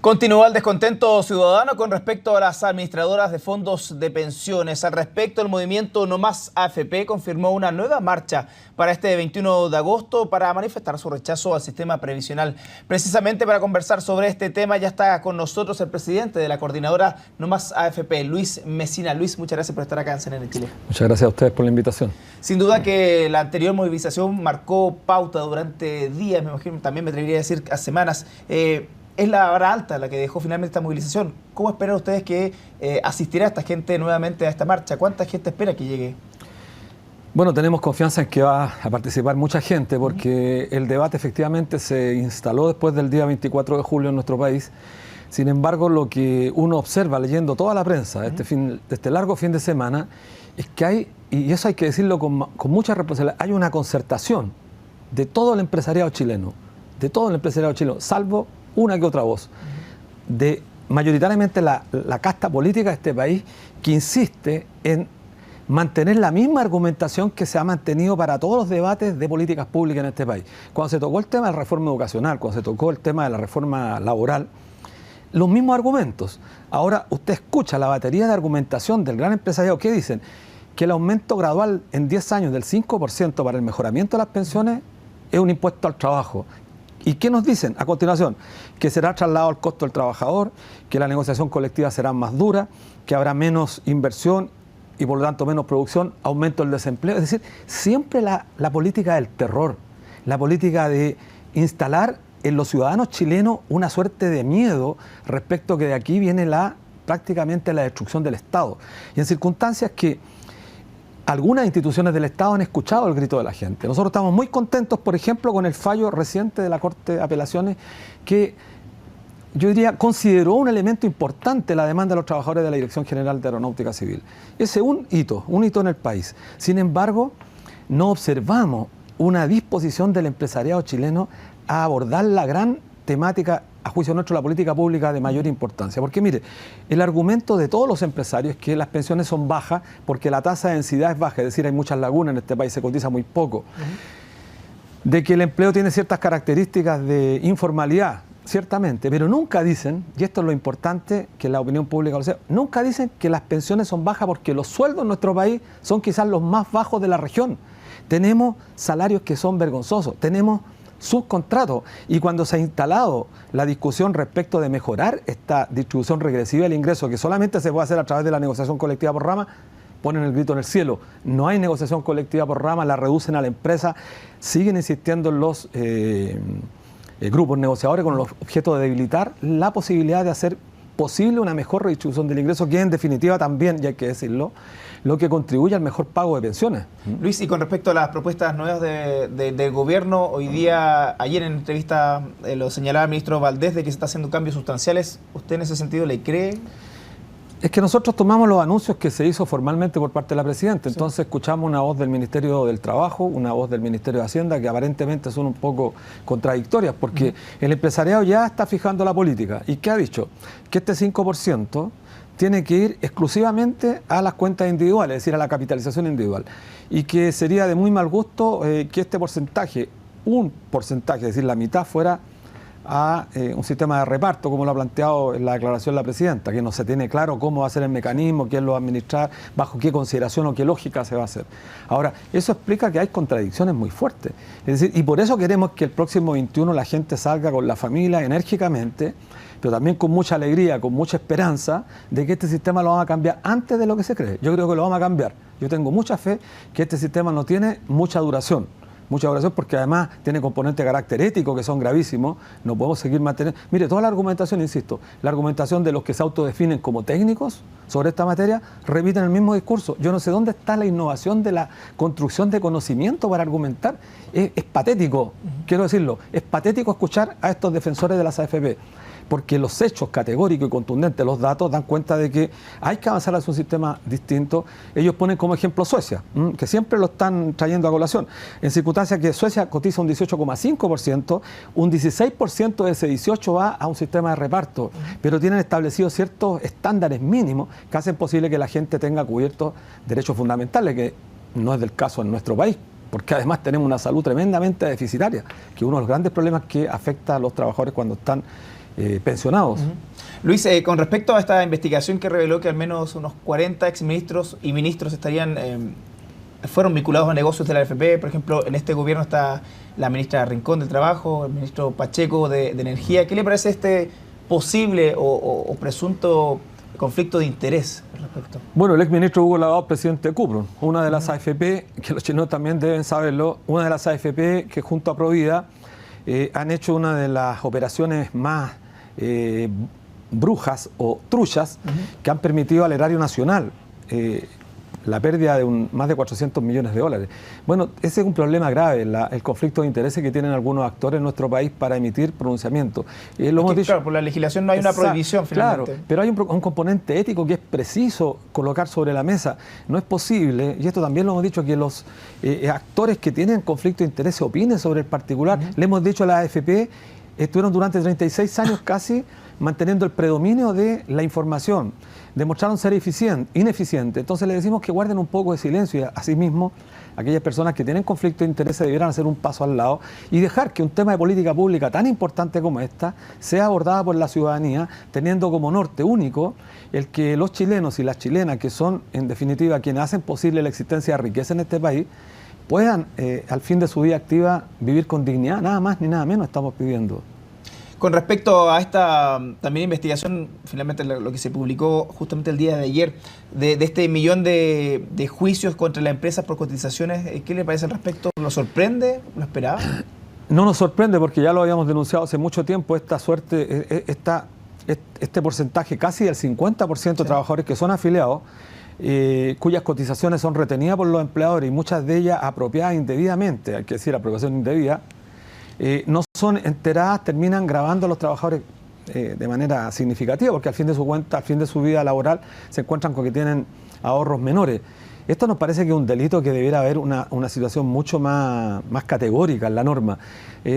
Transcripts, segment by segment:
Continúa el descontento ciudadano con respecto a las administradoras de fondos de pensiones. Al respecto, el movimiento No Más AFP confirmó una nueva marcha para este 21 de agosto para manifestar su rechazo al sistema previsional. Precisamente para conversar sobre este tema ya está con nosotros el presidente de la coordinadora No Más AFP, Luis Mesina. Luis, muchas gracias por estar acá en CNN Chile. Muchas gracias a ustedes por la invitación. Sin duda que la anterior movilización marcó pauta durante días, me imagino, también me atrevería a decir a semanas. Es la vara alta la que dejó finalmente esta movilización. ¿Cómo esperan ustedes que asistirá esta gente nuevamente a esta marcha? ¿Cuánta gente espera que llegue? Bueno, tenemos confianza en que va a participar mucha gente porque el debate efectivamente se instaló después del día 24 de julio en nuestro país. Sin embargo, lo que uno observa leyendo toda la prensa este largo fin de semana es que hay, y eso hay que decirlo con mucha responsabilidad, hay una concertación de todo el empresariado chileno, salvo una que otra voz, de mayoritariamente la casta política de este país que insiste en mantener la misma argumentación que se ha mantenido para todos los debates de políticas públicas en este país. Cuando se tocó el tema de la reforma educacional, cuando se tocó el tema de la reforma laboral, los mismos argumentos. Ahora usted escucha la batería de argumentación del gran empresariado que dicen que el aumento gradual en 10 años del 5% para el mejoramiento de las pensiones es un impuesto al trabajo. ¿Y qué nos dicen a continuación? Que será trasladado al costo del trabajador, que la negociación colectiva será más dura, que habrá menos inversión y por lo tanto menos producción, aumento del desempleo. Es decir, siempre la política del terror, la política de instalar en los ciudadanos chilenos una suerte de miedo respecto a que de aquí viene prácticamente la destrucción del Estado. Y en circunstancias que algunas instituciones del Estado han escuchado el grito de la gente. Nosotros estamos muy contentos, por ejemplo, con el fallo reciente de la Corte de Apelaciones que yo diría consideró un elemento importante la demanda de los trabajadores de la Dirección General de Aeronáutica Civil. Ese es un hito en el país. Sin embargo, no observamos una disposición del empresariado chileno a abordar la gran temática, a juicio nuestro, la política pública de mayor importancia. Porque mire, el argumento de todos los empresarios es que las pensiones son bajas porque la tasa de densidad es baja, es decir, hay muchas lagunas en este país, se cotiza muy poco. De que el empleo tiene ciertas características de informalidad, ciertamente, pero nunca dicen, y esto es lo importante que la opinión pública lo sea, nunca dicen que las pensiones son bajas porque los sueldos en nuestro país son quizás los más bajos de la región. Tenemos salarios que son vergonzosos, tenemos subcontratos, y cuando se ha instalado la discusión respecto de mejorar esta distribución regresiva del ingreso, que solamente se puede hacer a través de la negociación colectiva por rama, ponen el grito en el cielo. No hay negociación colectiva por rama, la reducen a la empresa, siguen insistiendo en los grupos negociadores con el objeto de debilitar la posibilidad de hacer posible una mejor redistribución del ingreso, que en definitiva también, y hay que decirlo, lo que contribuye al mejor pago de pensiones. Luis, y con respecto a las propuestas nuevas del gobierno, ayer en entrevista lo señalaba el ministro Valdés de que se está haciendo cambios sustanciales. ¿Usted en ese sentido le cree? Es que nosotros tomamos los anuncios que se hizo formalmente por parte de la Presidenta, entonces escuchamos una voz del Ministerio del Trabajo, una voz del Ministerio de Hacienda, que aparentemente son un poco contradictorias, porque el empresariado ya está fijando la política. ¿Y qué ha dicho? Que este 5% tiene que ir exclusivamente a las cuentas individuales, es decir, a la capitalización individual. Y que sería de muy mal gusto que este porcentaje, un porcentaje, es decir, la mitad, fuera a un sistema de reparto, como lo ha planteado en la declaración la Presidenta, que no se tiene claro cómo va a ser el mecanismo, quién lo va a administrar, bajo qué consideración o qué lógica se va a hacer. Ahora, eso explica que hay contradicciones muy fuertes. Es decir, y por eso queremos que el próximo 21 la gente salga con la familia enérgicamente, pero también con mucha alegría, con mucha esperanza de que este sistema lo vamos a cambiar antes de lo que se cree. Yo creo que lo vamos a cambiar. Yo tengo mucha fe que este sistema no tiene mucha duración porque además tiene componentes de carácter ético que son gravísimos. No podemos seguir manteniendo. Mire, toda la argumentación, insisto, la argumentación de los que se autodefinen como técnicos sobre esta materia repiten el mismo discurso. Yo no sé dónde está la innovación de la construcción de conocimiento para argumentar. Es patético, quiero decirlo, es patético escuchar a estos defensores de las AFP. Porque los hechos categóricos y contundentes, los datos, dan cuenta de que hay que avanzar hacia un sistema distinto. Ellos ponen como ejemplo Suecia, que siempre lo están trayendo a colación. En circunstancias que Suecia cotiza un 18,5%, un 16% de ese 18% va a un sistema de reparto, pero tienen establecidos ciertos estándares mínimos que hacen posible que la gente tenga cubiertos derechos fundamentales, que no es del caso en nuestro país, porque además tenemos una salud tremendamente deficitaria, que es uno de los grandes problemas que afecta a los trabajadores cuando están pensionados. Luis, con respecto a esta investigación que reveló que al menos unos 40 exministros y ministros fueron vinculados a negocios de la AFP, por ejemplo, en este gobierno está la ministra Rincón de Trabajo, el ministro Pacheco de Energía. ¿Qué le parece este posible o presunto conflicto de interés al respecto? Bueno, el exministro Hugo Lavado, presidente de Cuprum, una de las AFP, que los chilenos también deben saberlo, una de las AFP que junto a Provida han hecho una de las operaciones más brujas o truchas que han permitido al erario nacional la pérdida de más de 400 millones de dólares. Bueno, ese es un problema grave, el conflicto de intereses que tienen algunos actores en nuestro país para emitir pronunciamientos. Claro, por la legislación no hay una prohibición finalmente. Claro, pero hay un componente ético que es preciso colocar sobre la mesa. No es posible, y esto también lo hemos dicho, que los actores que tienen conflicto de intereses opinen sobre el particular. Le hemos dicho a la AFP, estuvieron durante 36 años casi manteniendo el predominio de la información. Demostraron ser ineficientes. Entonces le decimos que guarden un poco de silencio y asimismo aquellas personas que tienen conflicto de intereses debieran hacer un paso al lado y dejar que un tema de política pública tan importante como esta sea abordada por la ciudadanía, teniendo como norte único el que los chilenos y las chilenas, que son en definitiva quienes hacen posible la existencia de riqueza en este país, puedan al fin de su vida activa vivir con dignidad. Nada más ni nada menos estamos pidiendo. Con respecto a esta también investigación, finalmente lo que se publicó justamente el día de ayer, de este millón de juicios contra las empresas por cotizaciones, ¿qué le parece al respecto? ¿Lo sorprende? ¿Lo esperaba? No nos sorprende porque ya lo habíamos denunciado hace mucho tiempo, este porcentaje, casi del 50% de trabajadores que son afiliados, cuyas cotizaciones son retenidas por los empleadores y muchas de ellas apropiadas indebidamente, hay que decir, apropiación indebida, no son enteradas, terminan grabando a los trabajadores de manera significativa, porque al fin de su cuenta, al fin de su vida laboral, se encuentran con que tienen ahorros menores. Esto nos parece que es un delito que debiera haber una situación mucho más categórica en la norma.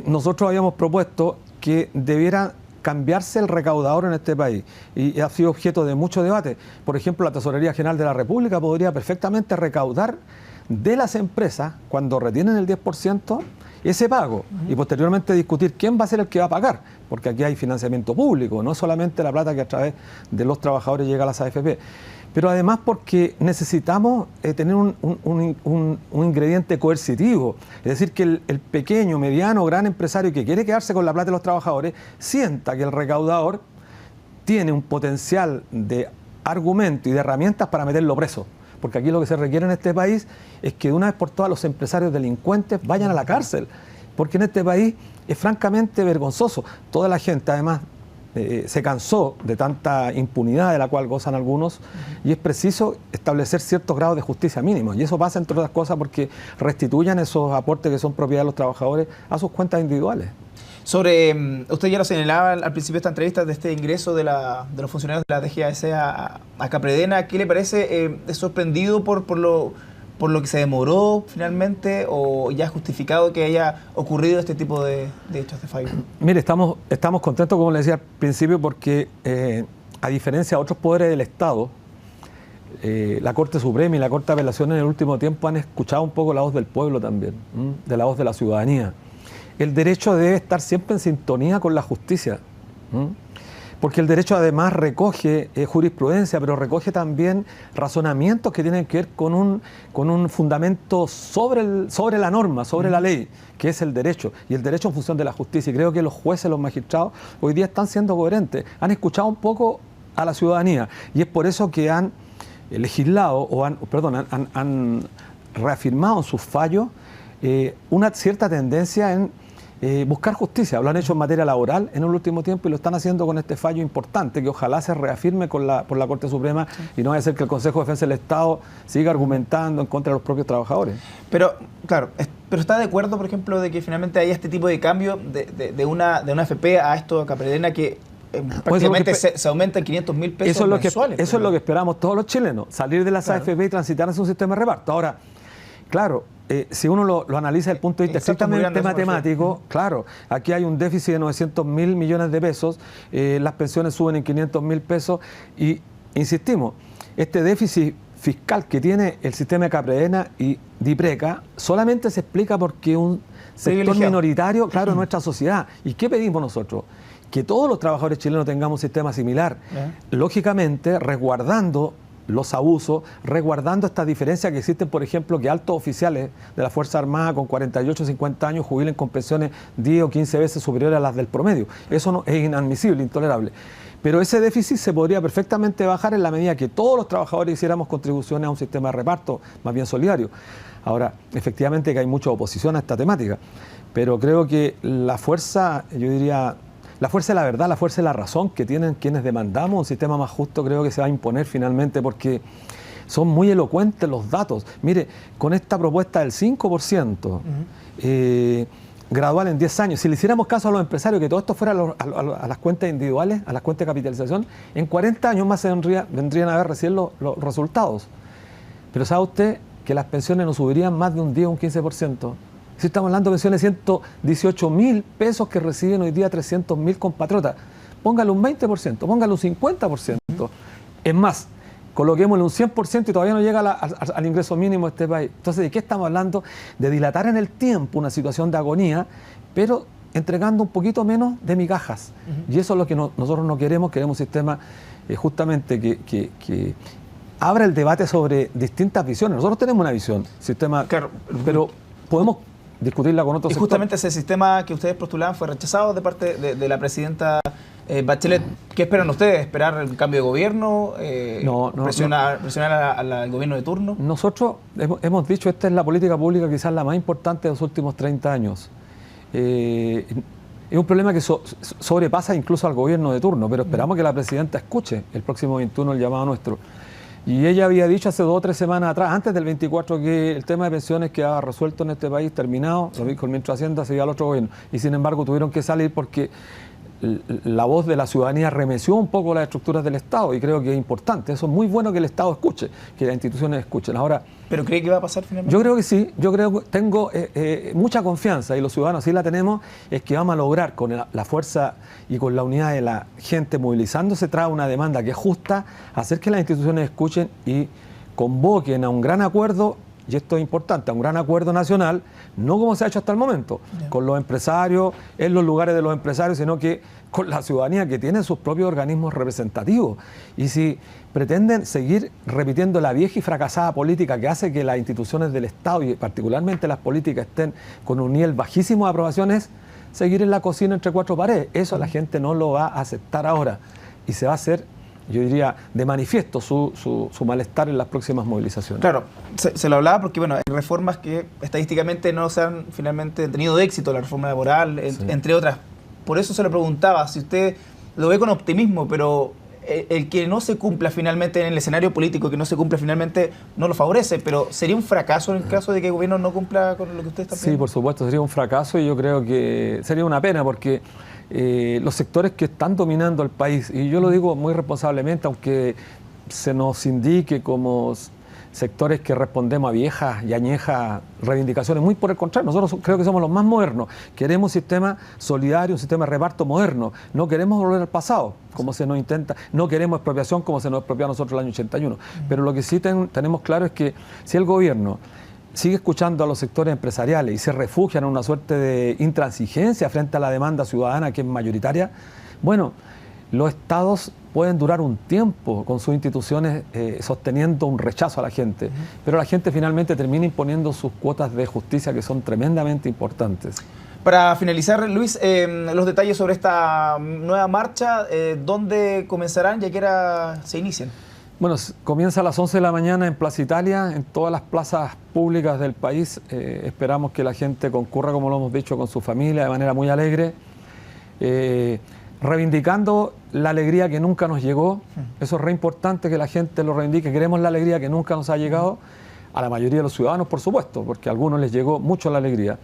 Nosotros habíamos propuesto que debiera cambiarse el recaudador en este país y ha sido objeto de mucho debate. Por ejemplo, la Tesorería General de la República podría perfectamente recaudar de las empresas, cuando retienen el 10%, ese pago y posteriormente discutir quién va a ser el que va a pagar, porque aquí hay financiamiento público, no solamente la plata que a través de los trabajadores llega a las AFP, pero además porque necesitamos tener un ingrediente coercitivo, es decir, que el pequeño, mediano, gran empresario que quiere quedarse con la plata de los trabajadores sienta que el recaudador tiene un potencial de argumento y de herramientas para meterlo preso. Porque aquí lo que se requiere en este país es que de una vez por todas los empresarios delincuentes vayan a la cárcel, porque en este país es francamente vergonzoso. Toda la gente además se cansó de tanta impunidad de la cual gozan algunos y es preciso establecer ciertos grados de justicia mínimos, y eso pasa entre otras cosas porque restituyan esos aportes que son propiedad de los trabajadores a sus cuentas individuales. Usted ya lo señalaba al principio de esta entrevista, de este ingreso de los funcionarios de la DGAC a Capredena. ¿Qué le parece? ¿Es sorprendido por lo que se demoró finalmente o ya justificado que haya ocurrido este tipo de hechos de fallo? Mire, estamos contentos, como le decía al principio, porque a diferencia de otros poderes del Estado, la Corte Suprema y la Corte de Apelaciones en el último tiempo han escuchado un poco la voz del pueblo también, de la voz de la ciudadanía. El derecho debe estar siempre en sintonía con la justicia, porque el derecho además recoge jurisprudencia, pero recoge también razonamientos que tienen que ver con un fundamento sobre la norma, sobre la ley, que es el derecho, y el derecho en función de la justicia. Y creo que los jueces, los magistrados, hoy día están siendo coherentes, han escuchado un poco a la ciudadanía, y es por eso que han legislado, o han reafirmado en sus fallos una cierta tendencia en buscar justicia. Lo han hecho en materia laboral en el último tiempo y lo están haciendo con este fallo importante que ojalá se reafirme por la Corte Suprema y no vaya a ser que el Consejo de Defensa del Estado siga argumentando en contra de los propios trabajadores. Pero, claro, pero ¿está de acuerdo, por ejemplo, de que finalmente haya este tipo de cambio de una AFP a esto a Capredena que prácticamente se aumenta en 500.000 pesos mensuales? Eso es lo que esperamos todos los chilenos, salir de las AFP y transitar hacia un sistema de reparto. Ahora, claro, si uno lo analiza desde el punto de vista estrictamente matemático, claro, aquí hay un déficit de 900.000 millones de pesos, las pensiones suben en 500.000 pesos y, insistimos, este déficit fiscal que tiene el sistema de Capredena y DIPRECA solamente se explica porque un sector minoritario, claro, en nuestra sociedad. ¿Y qué pedimos nosotros? que todos los trabajadores chilenos tengamos un sistema similar, lógicamente resguardando los abusos, resguardando estas diferencias que existen, por ejemplo, que altos oficiales de la Fuerza Armada con 48 o 50 años jubilen con pensiones 10 o 15 veces superiores a las del promedio. Eso no, es inadmisible, intolerable. Pero ese déficit se podría perfectamente bajar en la medida que todos los trabajadores hiciéramos contribuciones a un sistema de reparto más bien solidario. Ahora, efectivamente que hay mucha oposición a esta temática, pero creo que la fuerza, yo diría, la fuerza de la verdad, la fuerza de la razón que tienen quienes demandamos un sistema más justo, creo que se va a imponer finalmente, porque son muy elocuentes los datos. Mire, con esta propuesta del 5%, gradual en 10 años, si le hiciéramos caso a los empresarios, que todo esto fuera a las cuentas individuales, a las cuentas de capitalización, en 40 años más vendrían a ver recién los resultados. Pero ¿sabe usted que las pensiones no subirían más de un 10 o un 15%? Si estamos hablando de pensiones de 118.000 pesos que reciben hoy día 300.000 compatriotas. Póngale un 20%, póngale un 50%. Es más, coloquémosle un 100% y todavía no llega al ingreso mínimo de este país. Entonces, ¿de qué estamos hablando? De dilatar en el tiempo una situación de agonía, pero entregando un poquito menos de migajas. Y eso es lo que nosotros no queremos. Queremos un sistema justamente que abra el debate sobre distintas visiones. Nosotros tenemos una visión, sistema, claro, pero podemos discutirla con otros. Y justamente ese sistema que ustedes postulaban fue rechazado de parte de la presidenta Bachelet. ¿Qué esperan ustedes? ¿Esperar el cambio de gobierno? ¿Presionar al gobierno de turno? Nosotros hemos dicho, esta es la política pública quizás la más importante de los últimos 30 años. Es un problema que sobrepasa incluso al gobierno de turno, pero esperamos que la presidenta escuche el próximo 21 el llamado nuestro. Y ella había dicho hace 2 o 3 semanas atrás, antes del 24, que el tema de pensiones quedaba resuelto en este país, terminado, lo dijo el ministro de Hacienda, seguía al otro gobierno. Y sin embargo tuvieron que salir porque la voz de la ciudadanía remeció un poco las estructuras del Estado, y creo que es importante. Eso es muy bueno que el Estado escuche, que las instituciones escuchen. Ahora, ¿pero cree que va a pasar finalmente? Yo creo que sí, tengo mucha confianza, y los ciudadanos sí la tenemos, es que vamos a lograr con la fuerza y con la unidad de la gente movilizándose tras una demanda que es justa, hacer que las instituciones escuchen y convoquen a un gran acuerdo. Y esto es importante, a un gran acuerdo nacional, no como se ha hecho hasta el momento, con los empresarios, en los lugares de los empresarios, sino que con la ciudadanía que tiene sus propios organismos representativos. Y si pretenden seguir repitiendo la vieja y fracasada política que hace que las instituciones del Estado y particularmente las políticas estén con un nivel bajísimo de aprobaciones, seguir en la cocina entre 4 paredes. Eso la gente no lo va a aceptar ahora y se va a hacer, yo diría, de manifiesto su malestar en las próximas movilizaciones. Claro, se lo hablaba porque bueno, hay reformas que estadísticamente no se han finalmente tenido éxito, la reforma laboral, entre otras. Por eso se lo preguntaba, si usted lo ve con optimismo, pero el que no se cumpla finalmente en el escenario político, que no se cumpla finalmente, no lo favorece, pero ¿sería un fracaso en el caso de que el gobierno no cumpla con lo que usted está pidiendo? Sí, por supuesto, sería un fracaso, y yo creo que sería una pena porque los sectores que están dominando el país, y yo lo digo muy responsablemente, aunque se nos indique como sectores que respondemos a viejas y añejas reivindicaciones, muy por el contrario, nosotros creo que somos los más modernos. Queremos un sistema solidario, un sistema de reparto moderno. No queremos volver al pasado, como se nos intenta. No queremos expropiación, como se nos expropió a nosotros el año 81. Pero lo que sí tenemos claro es que si el gobierno sigue escuchando a los sectores empresariales y se refugia en una suerte de intransigencia frente a la demanda ciudadana, que es mayoritaria, bueno, los estados pueden durar un tiempo con sus instituciones sosteniendo un rechazo a la gente, pero la gente finalmente termina imponiendo sus cuotas de justicia, que son tremendamente importantes. Para finalizar, Luis, los detalles sobre esta nueva marcha, ¿dónde comenzarán y a qué hora se inician? Bueno, comienza a las 11 de la mañana en Plaza Italia, en todas las plazas públicas del país. Esperamos que la gente concurra, como lo hemos dicho, con su familia, de manera muy alegre, reivindicando la alegría que nunca nos llegó. Eso es re importante que la gente lo reivindique. Queremos la alegría que nunca nos ha llegado, a la mayoría de los ciudadanos, por supuesto, porque a algunos les llegó mucho la alegría.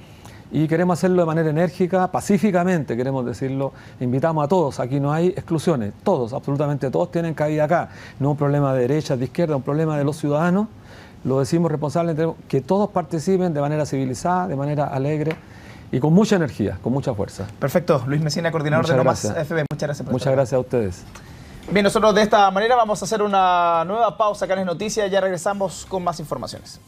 Y queremos hacerlo de manera enérgica, pacíficamente, queremos decirlo. Invitamos a todos, aquí no hay exclusiones, todos, absolutamente todos tienen cabida acá. No es un problema de derecha, de izquierda, es un problema de los ciudadanos. Lo decimos responsablemente, que todos participen de manera civilizada, de manera alegre y con mucha energía, con mucha fuerza. Perfecto. Luis Mesina, coordinador de No Más AFP. Muchas gracias. Muchas gracias a ustedes. Bien, nosotros de esta manera vamos a hacer una nueva pausa acá en Noticias. Ya regresamos con más informaciones.